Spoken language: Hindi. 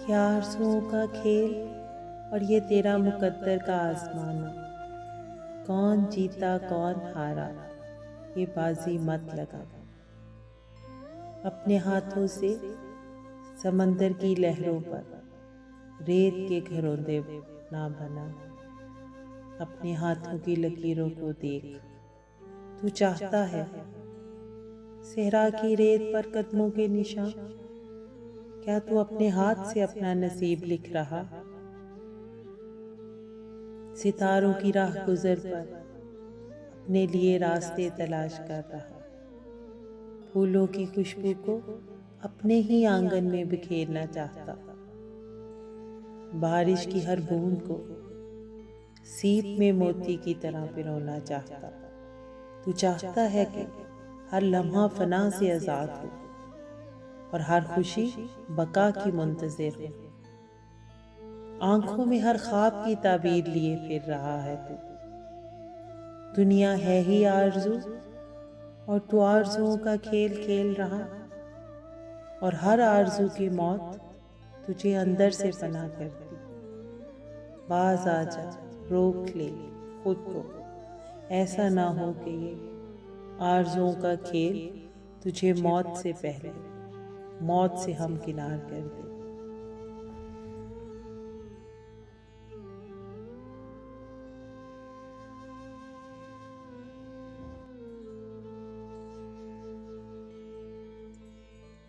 ये आरज़ुओं का खेल और ये तेरा मुकद्दर का आज़माना, कौन जीता कौन हारा ये बाजी मत लगा। अपने हाथों से समंदर की लहरों पर रेत के घरौंदे ना बना। अपने हाथों की लकीरों को देख, तू चाहता है सहरा की रेत पर कदमों के निशान। क्या तू अपने हाथ से अपना नसीब लिख रहा? सितारों की राह गुजर पर अपने लिए रास्ते तलाश कर रहा। फूलों की खुशबू को अपने ही आंगन में बिखेरना चाहता। बारिश की हर बूंद को सीप में मोती की तरह पिरोना चाहता। तू चाहता है कि हर लम्हा फना से आजाद हो और हर खुशी बका की मुंतजिर हो। आंखों में हर ख्वाब की ताबीर लिए फिर रहा है तू। दुनिया है ही आरज़ू और तू आरज़ुओं का खेल खेल रहा, और हर आरज़ू की मौत तुझे अंदर से पनाह करती। बाज आजा, रोक ले खुद को, ऐसा ना हो कि ये आरज़ुओं का खेल तुझे मौत से पहले मौत से हमकिनार कर दे।